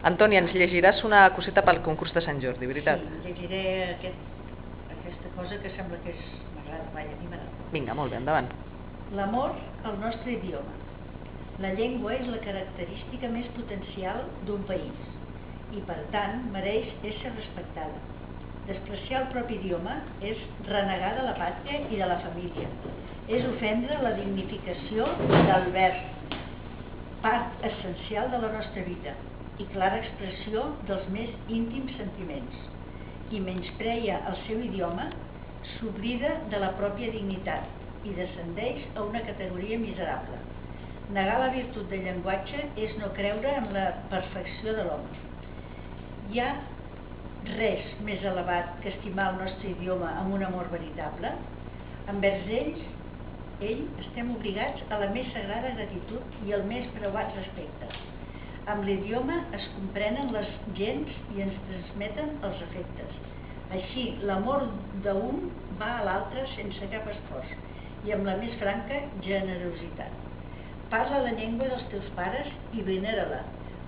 Antònia, ens llegiràs una coseta pel concurs de Sant Jordi, veritat? Sí, llegiré aquesta cosa que sembla que m'agrada, vaja, a mi m'agrada. Vinga, molt bé, endavant. L'amor al nostre idioma. La llengua és la característica més potencial d'un país i, per tant, mereix ésser respectada. Despreciar el propi idioma és renegar de la pàtria i de la família. És ofendre la dignificació del verb, part essencial de la nostra vida i clara expressió dels més íntims sentiments. Qui menyspreia el seu idioma s'oblida de la pròpia dignitat i descendeix a una categoria miserable. Negar la virtut del llenguatge és no creure en la perfecció de l'home. Hi ha res més elevat que estimar el nostre idioma amb un amor veritable? Envers ell estem obligats a la més sagrada gratitud i el més preuat respecte. Amb l'idioma es comprenen les gents i ens transmeten els efectes. Així, l'amor d'un va a l'altre sense cap esforç i amb la més franca generositat. Parla la llengua dels teus pares i venera-la,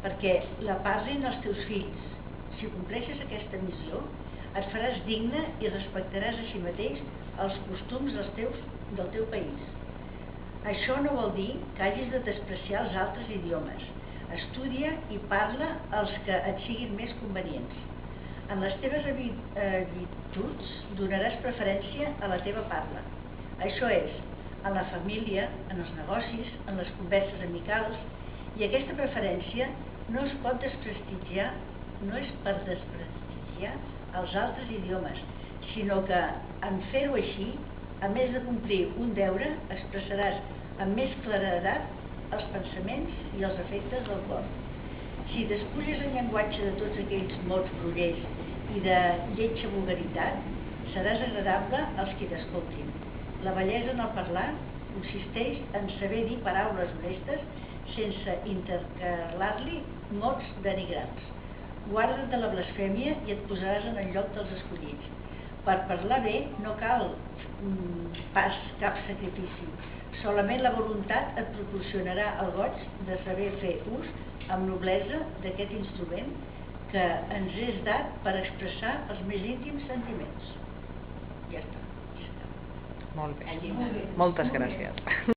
perquè la parlin els teus fills. Si compleixes aquesta missió, et faràs digne i respectaràs a si mateix els costums del teu país. Això no vol dir que hagis de despreciar els altres idiomes. Estudia i parla els que et siguin més convenients. En les teves habituds donaràs preferència a la teva parla. Això és, en la família, en els negocis, en les converses amicals, i aquesta preferència no es pot desprestigiar, no és per desprestigiar els altres idiomes, sinó que en fer-ho així, a més de complir un deure, expressaràs amb més claredat els pensaments i els efectes del cor. Si despulles el llenguatge de tots aquells mots grollers i de lletja vulgaritat, seràs agradable als qui t'escoltin. La bellesa en el parlar consisteix en saber dir paraules honestes sense intercalar-li mots denigrants. Guarda't de la blasfèmia i et posaràs en el lloc dels escollits. Per parlar bé no cal pas cap sacrifici. Solament la voluntat et proporcionarà el goig de saber fer ús amb noblesa d'aquest instrument que ens és dat per expressar els més íntims sentiments. Ja està. Molt bé. Moltes gràcies.